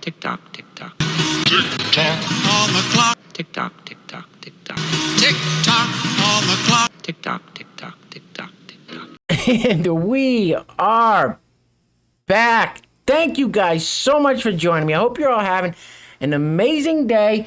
Tick tock, tick tock. Tick tock on the clock. Tick tock, tick tock, tick tock. Tick tock on the clock. Tick tock, tick tock, tick tock, tick tock. And we are back. Thank you guys so much for joining me. I hope you're all having an amazing day.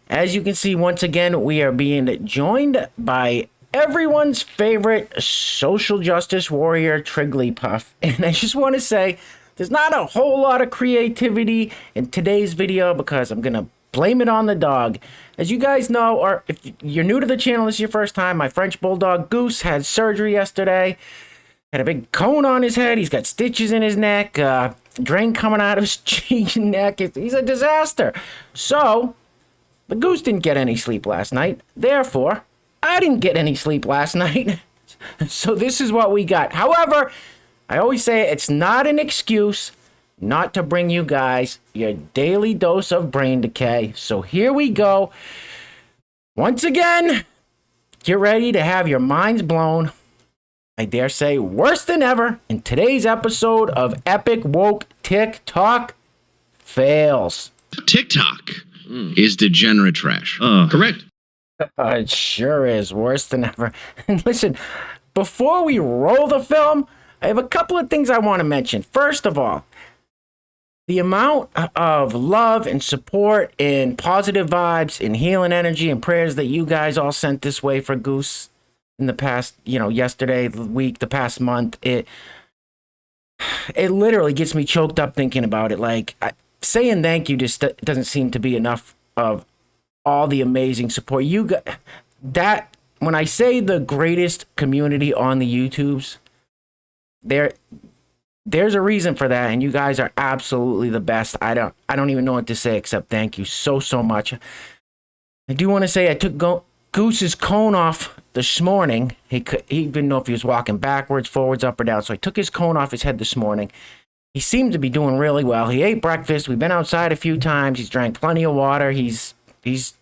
As you can see, once again, we are being joined by everyone's favorite social justice warrior, Trigglypuff. And I just want to say, there's not a whole lot of creativity in today's video because I'm going to blame it on the dog. As you guys know, or if you're new to the channel, this is your first time, my French Bulldog Goose had surgery yesterday. Had a big cone on his head. He's got stitches in his neck, drain coming out of his cheek and neck. He's a disaster. So, the Goose didn't get any sleep last night. Therefore, I didn't get any sleep last night. So this is what we got. However, I always say it's not an excuse not to bring you guys your daily dose of brain decay. So here we go. Once again, get ready to have your minds blown. I dare say worse than ever in today's episode of Epic Woke TikTok Fails. TikTok is degenerate trash. Correct. It sure is worse than ever. And listen, before we roll the film, I have a couple of things I want to mention. First of all, the amount of love and support and positive vibes and healing energy and prayers that you guys all sent this way for Goose in the past, yesterday, the week, the past month, it literally gets me choked up thinking about it. Like, saying thank you just doesn't seem to be enough of all the amazing support you got. That, when I say the greatest community on the YouTubes, there's a reason for that, and you guys are absolutely the best. I don't even know what to say except thank you so much. I do want to say I took Goose's cone off this morning. He didn't know if he was walking backwards, forwards, up or down, so I took his cone off his head this morning. He seemed to be doing really well. He ate breakfast. We've been outside a few times. He's drank plenty of water. He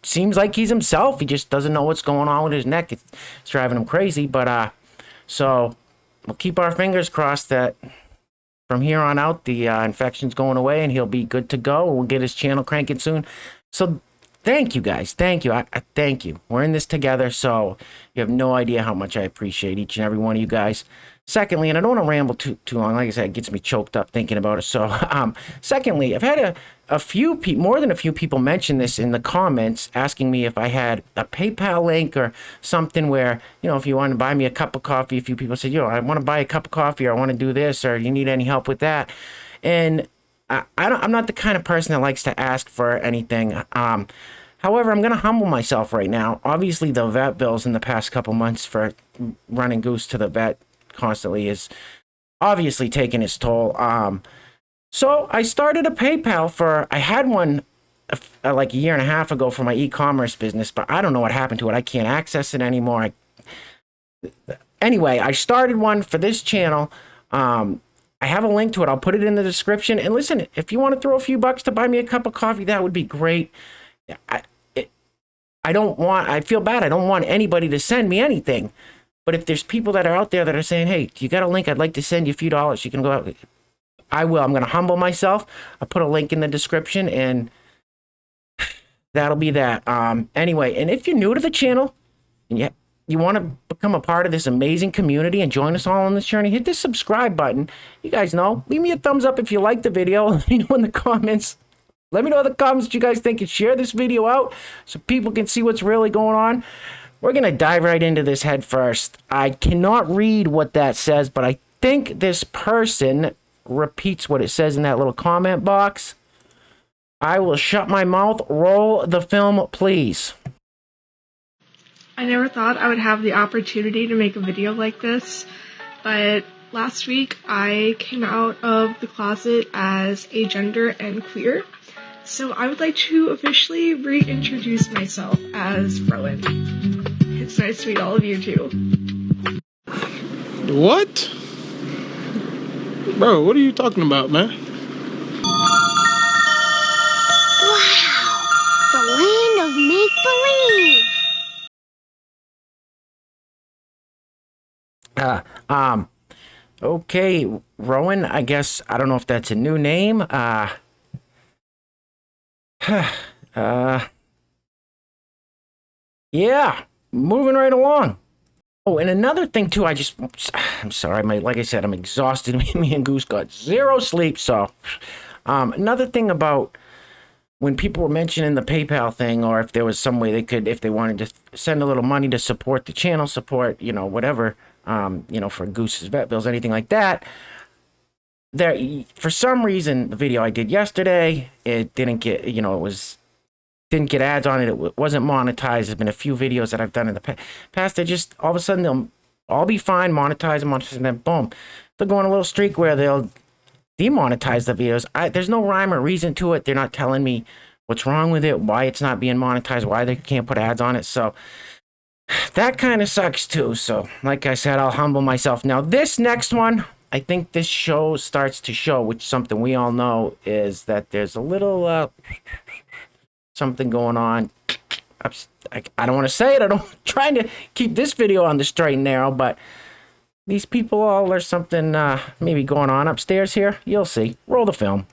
seems like he's himself. He just doesn't know what's going on with his neck. It's driving him crazy. But so we'll keep our fingers crossed that from here on out the infection's going away and he'll be good to go. We'll get his channel cranking soon. So thank you guys. Thank you. I thank you. We're in this together, so you have no idea how much I appreciate each and every one of you guys. Secondly, and I don't want to ramble too long. Like I said, it gets me choked up thinking about it. So, secondly, I've had more than a few people mention this in the comments, asking me if I had a PayPal link or something where, if you want to buy me a cup of coffee. A few people said, I want to buy a cup of coffee, or I want to do this, or you need any help with that. And I'm not the kind of person that likes to ask for anything. However, I'm going to humble myself right now. Obviously, the vet bills in the past couple months for running Goose to the vet constantly is obviously taking its toll. So I started a PayPal I had one like a year and a half ago for my e-commerce business, but I don't know what happened to it. I can't access it anymore. Anyway, I started one for this channel. I have a link to it. I'll put it in the description. And listen, if you want to throw a few bucks to buy me a cup of coffee, that would be great. I feel bad. I don't want anybody to send me anything. But if there's people that are out there that are saying, hey, you got a link, I'd like to send you a few dollars, you can go out. I will. I'm going to humble myself. I'll put a link in the description, and that'll be that. Anyway, and if you're new to the channel, and you want to become a part of this amazing community and join us all on this journey, hit the subscribe button. You guys know. Leave me a thumbs up if you like the video. Let me know in the comments. Let me know in the comments what you guys think, and share this video out so people can see what's really going on. We're going to dive right into this head first. I cannot read what that says, but I think this person repeats what it says in that little comment box. I will shut my mouth. Roll the film, please. I never thought I would have the opportunity to make a video like this, but last week I came out of the closet as agender and queer. So I would like to officially reintroduce myself as Rowan. It's nice to meet all of you too. What? Bro, what are you talking about, man? Wow! The land of make-believe! Okay, Rowan, I guess, I don't know if that's a new name. Yeah, moving right along. Oh, and another thing too, I'm sorry, like I said, I'm exhausted. Me and Goose got zero sleep. So, another thing about when people were mentioning the PayPal thing, or if there was some way they could, if they wanted to send a little money to support the channel, support, whatever, for Goose's vet bills, anything like that. There, for some reason, the video I did yesterday, it didn't get, didn't get ads on it. It wasn't monetized. There's been a few videos that I've done in the past. They just, all of a sudden, they'll all be fine, monetize them, and then boom. They'll go on a little streak where they'll demonetize the videos. There's no rhyme or reason to it. They're not telling me what's wrong with it, why it's not being monetized, why they can't put ads on it. So that kind of sucks too. So like I said, I'll humble myself. Now this next one, I think this show starts to show, which something we all know, is that there's a little something going on. I don't want to say it. I'm trying to keep this video on the straight and narrow, but these people all, there's something maybe going on upstairs here. You'll see. Roll the film.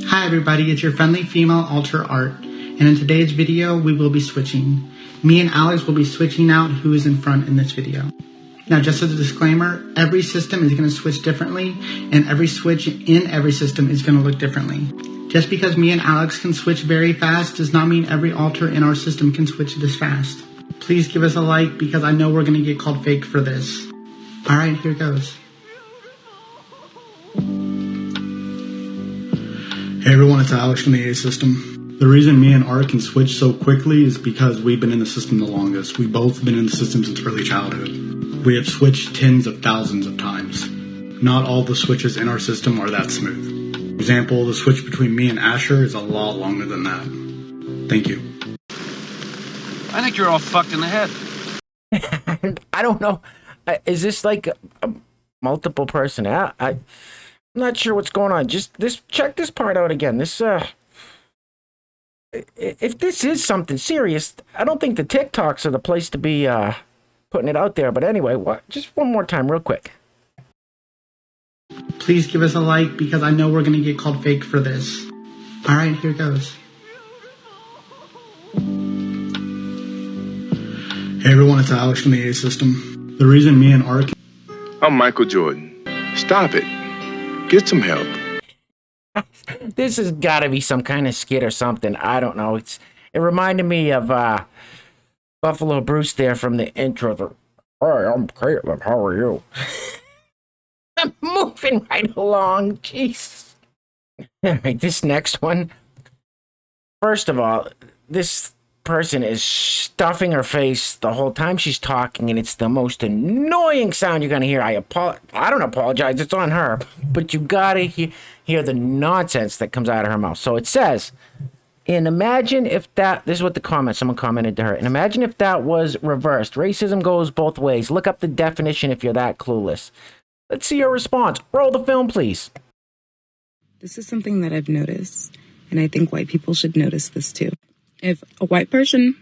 Hi everybody, it's your friendly female alter art, and in today's video we will be switching. Me and Alex will be switching out who is in front in this video. Now just as a disclaimer, every system is going to switch differently, and every switch in every system is going to look differently. Just because me and Alex can switch very fast does not mean every alter in our system can switch this fast. Please give us a like because I know we're going to get called fake for this. Alright, here goes. Hey everyone, it's Alex from the A system. The reason me and Art can switch so quickly is because we've been in the system the longest. We've both been in the system since early childhood. We have switched tens of thousands of times. Not all the switches in our system are that smooth. For example, the switch between me and Asher is a lot longer than that. Thank you. I think you're all fucked in the head. I don't know. Is this like a multiple person? I'm not sure what's going on. Just check this part out again. This if this is something serious, I don't think the TikToks are the place to be putting it out there. But anyway, just one more time, real quick. Please give us a like because I know we're going to get called fake for this. Alright, here goes. Hey everyone, it's Alex from the A system. The reason me and Art... I'm Michael Jordan. Stop it. Get some help. This has got to be some kind of skit or something. I don't know. It reminded me of Buffalo Bruce there from the intro. Hi, I'm Caitlin. How are you? I'm moving right along. Jeez. All right, this next one. First of all, this person is stuffing her face the whole time she's talking, and it's the most annoying sound you're gonna hear. I don't apologize, it's on her, but you gotta hear the nonsense that comes out of her mouth. So it says, and imagine if that, this is what someone commented to her, and imagine if that was reversed. Racism goes both ways. Look up the definition if you're that clueless. Let's see your response. Roll the film, please. This is something that I've noticed, and I think white people should notice this too. If a white person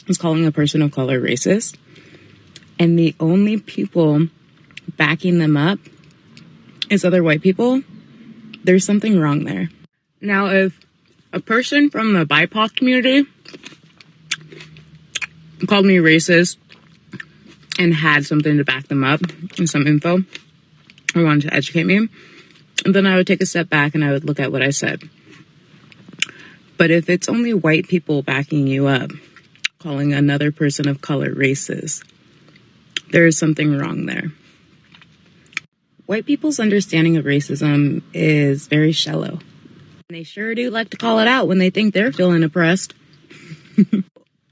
is calling a person of color racist, and the only people backing them up is other white people, there's something wrong there. Now, if a person from the BIPOC community called me racist and had something to back them up and some info or wanted to educate me, then I would take a step back and I would look at what I said. But if it's only white people backing you up, calling another person of color racist, there is something wrong there. White people's understanding of racism is very shallow. They sure do like to call it out when they think they're feeling oppressed.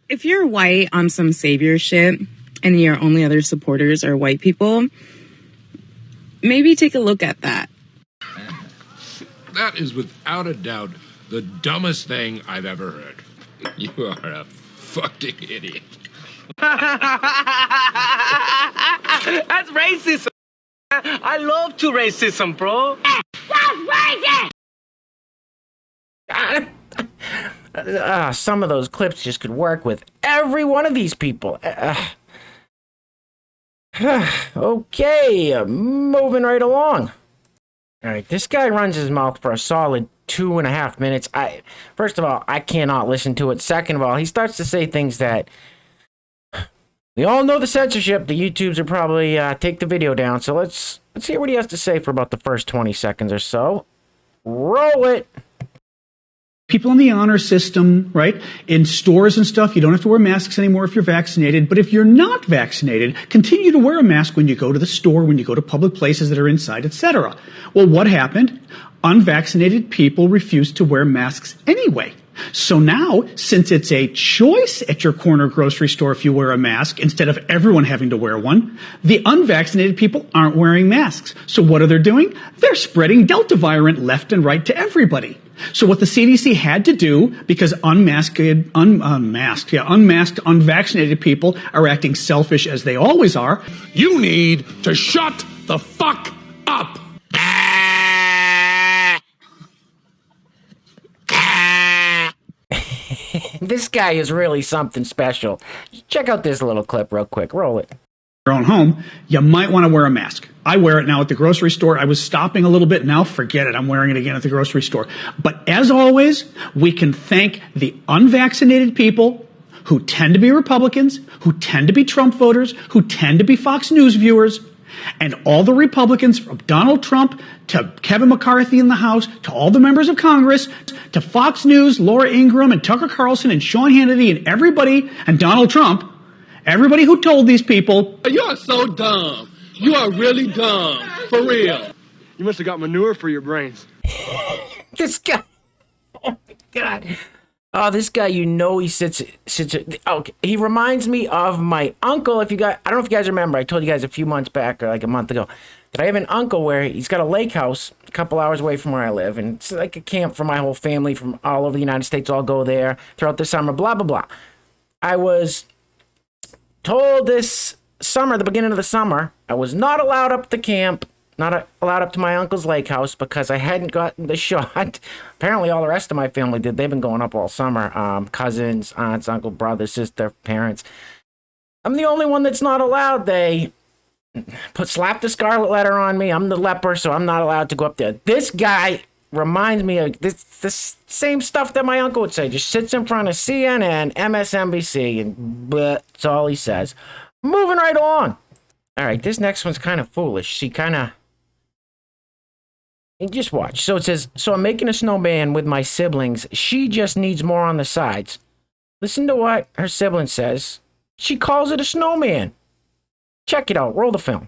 If you're white on some savior shit and your only other supporters are white people, maybe take a look at that. That is without a doubt the dumbest thing I've ever heard. You are a fucking idiot. That's racism. I love to racism, bro. That's racist! Some of those clips just could work with every one of these people. Okay, moving right along. All right, this guy runs his mouth for a solid 2.5 minutes. First of all, I cannot listen to it. Second of all, he starts to say things that we all know the censorship. The YouTubes are probably take the video down. So let's hear what he has to say for about the first 20 seconds or so. Roll it. People in the honor system, right? In stores and stuff, you don't have to wear masks anymore if you're vaccinated. But if you're not vaccinated, continue to wear a mask when you go to the store, when you go to public places that are inside, etc. Well, what happened? Unvaccinated people refused to wear masks anyway. So now, since it's a choice at your corner grocery store if you wear a mask, instead of everyone having to wear one, the unvaccinated people aren't wearing masks. So what are they doing? They're spreading Delta variant left and right to everybody. So what the CDC had to do, because unmasked, unvaccinated people are acting selfish as they always are. You need to shut the fuck up. This guy is really something special. Check out this little clip real quick. Roll it. Your own home, you might want to wear a mask. I wear it now at the grocery store. I was stopping a little bit. Now forget it. I'm wearing it again at the grocery store. But as always, we can thank the unvaccinated people who tend to be Republicans, who tend to be Trump voters, who tend to be Fox News viewers, and all the Republicans from Donald Trump to Kevin McCarthy in the House, to all the members of Congress, to Fox News, Laura Ingraham and Tucker Carlson and Sean Hannity and everybody, and Donald Trump, everybody who told these people, you are so dumb. You are really dumb. For real. You must have got manure for your brains. This guy. Oh, my God. Oh, this guy, you know, he sits. Okay, he reminds me of my uncle. I don't know if you guys remember. I told you guys a few months back, or like a month ago, that I have an uncle where he's got a lake house a couple hours away from where I live, and it's like a camp for my whole family from all over the United States. All go there throughout the summer. Blah blah blah. I was told this summer, the beginning of the summer, I was not allowed up to camp. Not allowed up to my uncle's lake house because I hadn't gotten the shot. Apparently all the rest of my family did. They've been going up all summer. Cousins, aunts, uncle, brother, sister, parents. I'm the only one that's not allowed. They slapped the scarlet letter on me. I'm the leper, so I'm not allowed to go up there. This guy reminds me of this same stuff that my uncle would say. Just sits in front of CNN, MSNBC, and that's all he says. Moving right along. All right, this next one's kind of foolish. She kind of... Just watch. So it says, so I'm making a snowman with my siblings. She just needs more on the sides. Listen to what her sibling says. She calls it a snowman. Check it out. Roll the film.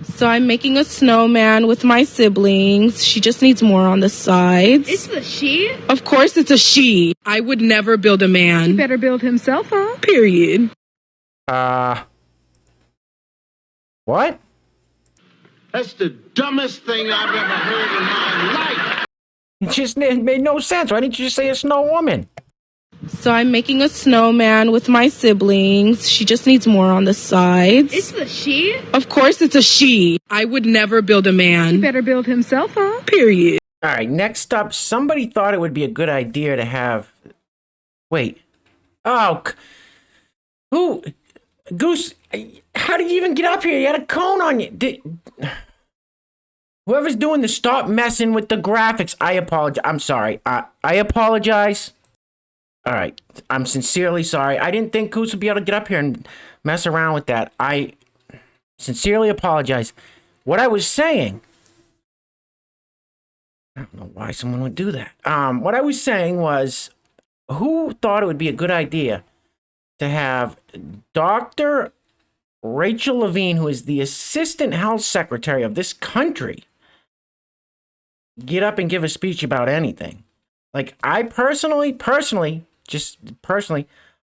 So I'm making a snowman with my siblings. She just needs more on the sides. It's a she? Of course it's a she. I would never build a man. He better build himself up. Period. What? That's the dumbest thing I've ever heard in my life. It made no sense. Why didn't you just say a snow woman? So I'm making a snowman with my siblings. She just needs more on the sides. It's a she? Of course it's a she. I would never build a man. He better build himself up. Period. All right, next up, somebody thought it would be a good idea to have... Wait. Oh, who... Goose, how did you even get up here? You had a cone on you. Whoever's doing this, stop messing with the graphics. I apologize. I'm sorry. I apologize. All right. I'm sincerely sorry. I didn't think Goose would be able to get up here and mess around with that. I sincerely apologize. What I was saying... I don't know why someone would do that. What I was saying was, who thought it would be a good idea to have Dr. Rachel Levine, who is the Assistant Health Secretary of this country, get up and give a speech about anything? Like, I personally,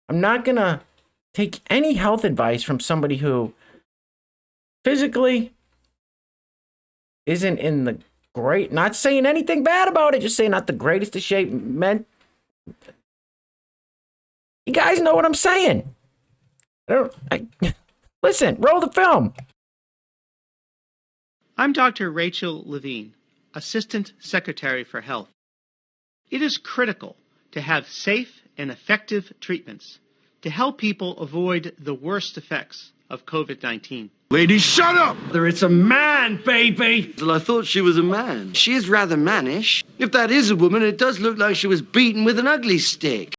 I'm not going to take any health advice from somebody who physically isn't in the great, not saying anything bad about it, just saying not the greatest of shape. You guys know what I'm saying. Listen, roll the film. I'm Dr. Rachel Levine, Assistant Secretary for Health. It is critical to have safe and effective treatments to help people avoid the worst effects of COVID-19. Lady, shut up! It's a man, baby! Well, I thought she was a man. She is rather mannish. If that is a woman, it does look like she was beaten with an ugly stick.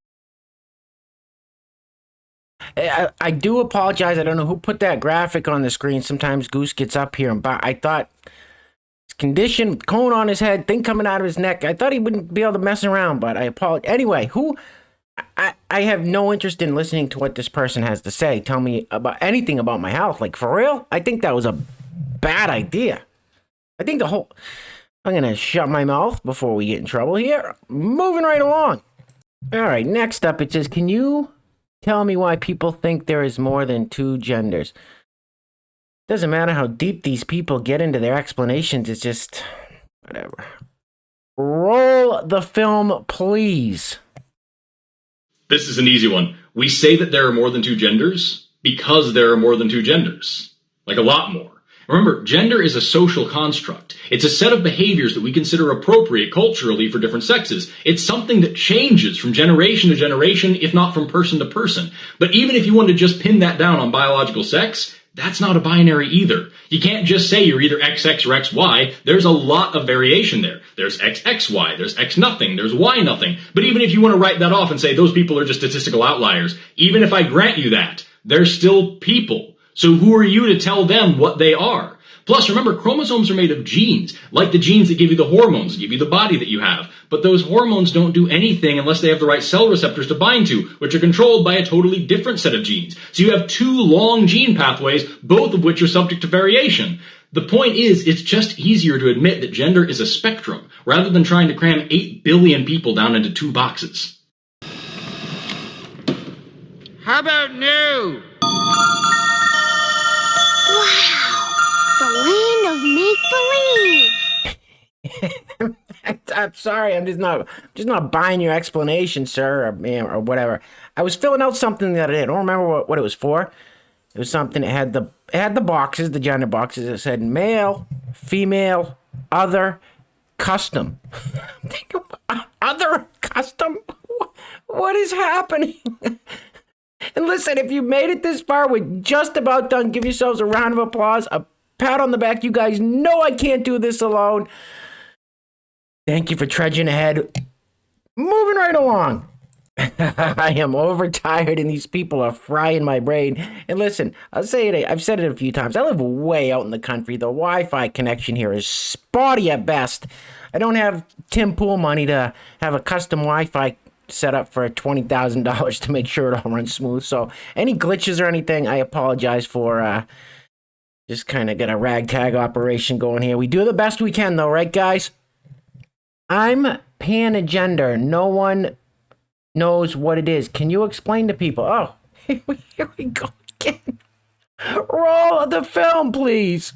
I do apologize. I don't know who put that graphic on the screen. Sometimes Goose gets up here, and I thought his condition, cone on his head, thing coming out of his neck. I thought he wouldn't be able to mess around, but I apologize. Anyway, I have no interest in listening to what this person has to say. Tell me about anything about my health. Like, for real? I think that was a bad idea. I think I'm going to shut my mouth before we get in trouble here. Moving right along. All right, next up, it says, can you tell me why people think there is more than two genders? Doesn't matter how deep these people get into their explanations. It's just, whatever. Roll the film, please. This is an easy one. We say that there are more than two genders because there are more than two genders. Like a lot more. Remember, gender is a social construct. It's a set of behaviors that we consider appropriate culturally for different sexes. It's something that changes from generation to generation, if not from person to person. But even if you want to just pin that down on biological sex, that's not a binary either. You can't just say you're either XX or XY. There's a lot of variation there. There's XXY, there's X nothing, there's Y nothing. But even if you want to write that off and say those people are just statistical outliers, even if I grant you that, they're still people. So who are you to tell them what they are? Plus, remember, chromosomes are made of genes, like the genes that give you the hormones, give you the body that you have. But those hormones don't do anything unless they have the right cell receptors to bind to, which are controlled by a totally different set of genes. So you have two long gene pathways, both of which are subject to variation. The point is, it's just easier to admit that gender is a spectrum, rather than trying to cram 8 billion people down into 2 boxes. How about no? The land of make-believe. I'm sorry, I'm just not buying your explanation, sir, or whatever. I was filling out something the other day. I don't remember what it was for. It was something that had the boxes, the gender boxes. It said male, female, other, custom. I'm thinking, other, custom? What is happening? And listen, if you made it this far, we're just about done. Give yourselves a round of applause, a pat on the back. You guys know I can't do this alone. Thank you for trudging ahead. Moving right along. I am overtired and these people are frying my brain. And listen, I'll say it, I've said it a few times. I live way out in the country. The Wi-Fi connection here is spotty at best. I don't have Tim Pool money to have a custom Wi-Fi set up for $20,000 to make sure it all runs smooth. So any glitches or anything, I apologize for. Just kind of got a ragtag operation going here. We do the best we can though, right guys? I'm pangender. No one knows what it is. Can you explain to people? Oh, here we go again. Roll the film, please.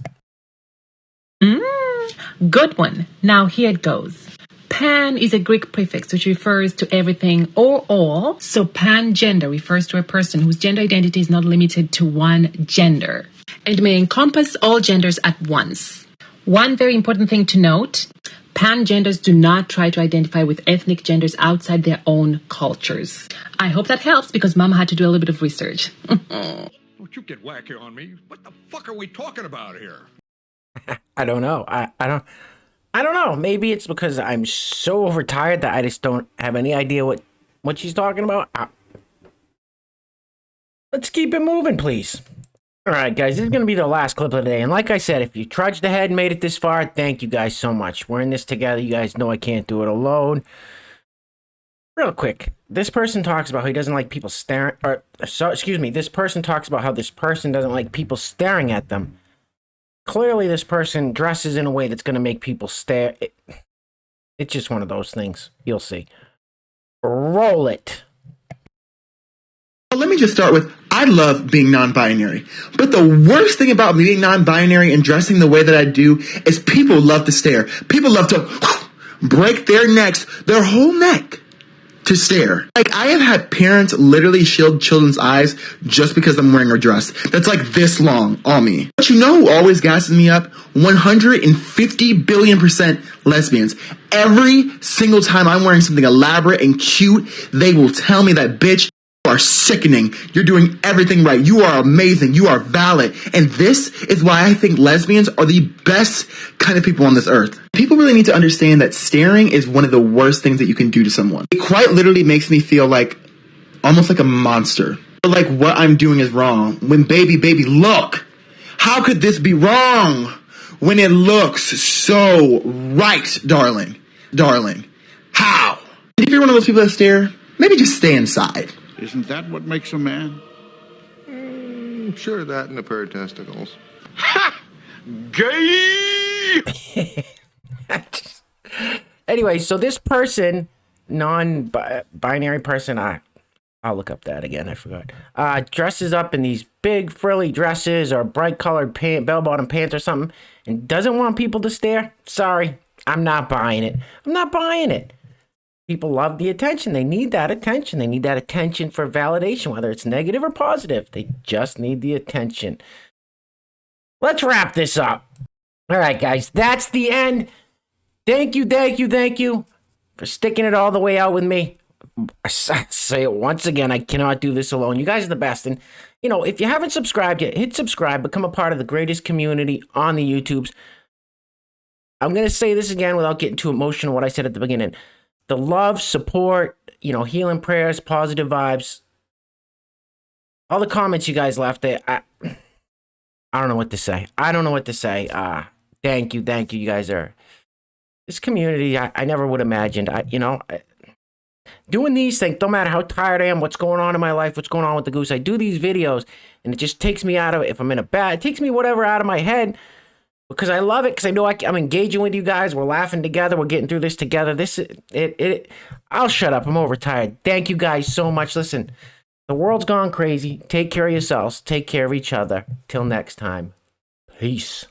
Good one. Now here it goes. Pan is a Greek prefix which refers to everything or all. So pangender refers to a person whose gender identity is not limited to one gender and may encompass all genders at once. One very important thing to note, pangenders do not try to identify with ethnic genders outside their own cultures. I hope that helps because Mama had to do a little bit of research. Don't you get wacky on me. What the fuck are we talking about here? I don't know. I don't know. Maybe it's because I'm so overtired that I just don't have any idea what she's talking about. Let's keep it moving, please. All right, guys, this is going to be the last clip of the day. And like I said, if you trudged ahead and made it this far, thank you guys so much. We're in this together. You guys know I can't do it alone. Real quick, this person talks about how he doesn't like people staring, this person talks about how this person doesn't like people staring at them. Clearly, this person dresses in a way that's going to make people stare. It's just one of those things. You'll see. Roll it. Well, let me just start with, I love being non-binary. But the worst thing about being non-binary and dressing the way that I do is people love to stare. People love to break their necks, their whole neck, to stare. Like, I have had parents literally shield children's eyes just because I'm wearing a dress that's like this long on me. But you know who always gasses me up? 150 billion% lesbians. Every single time I'm wearing something elaborate and cute, they will tell me that, bitch, you are are sickening. You're doing everything right. You are amazing. You are valid. And this is why I think lesbians are the best kind of people on this earth. People really need to understand that staring is one of the worst things that you can do to someone. It quite literally makes me feel like almost like a monster. Like what I'm doing is wrong. When baby, look. How could this be wrong when it looks so right, darling? How? If you're one of those people that stare, maybe just stay inside. Isn't that what makes a man? Sure, that and a pair of testicles. Gay! Anyway, so this person, non-binary person, I'll look up that again, I forgot. Dresses up in these big frilly dresses or bright colored bell-bottom pants or something and doesn't want people to stare. Sorry, I'm not buying it. I'm not buying it. People love the attention. They need that attention. They need that attention for validation, whether it's negative or positive. They just need the attention. Let's wrap this up. All right, guys, that's the end. Thank you for sticking it all the way out with me. I say it once again, I cannot do this alone. You guys are the best. And, you know, if you haven't subscribed yet, hit subscribe, become a part of the greatest community on the YouTubes. I'm going to say this again without getting too emotional, what I said at the beginning. The love, support, you know, healing prayers, positive vibes, all the comments you guys left there, I don't know what to say. Thank you. You guys are, this community, I never would have imagined. Doing these things, no matter how tired I am, what's going on in my life, what's going on with the goose, I do these videos, and it just takes me out of it. If I'm in a bad, it takes me whatever out of my head, because I love it, because I know I'm engaging with you guys, we're laughing together, we're getting through this together. I'll shut up, I'm overtired. Thank you guys so much. Listen, the world's gone crazy. Take care of yourselves, take care of each other. Till next time, peace.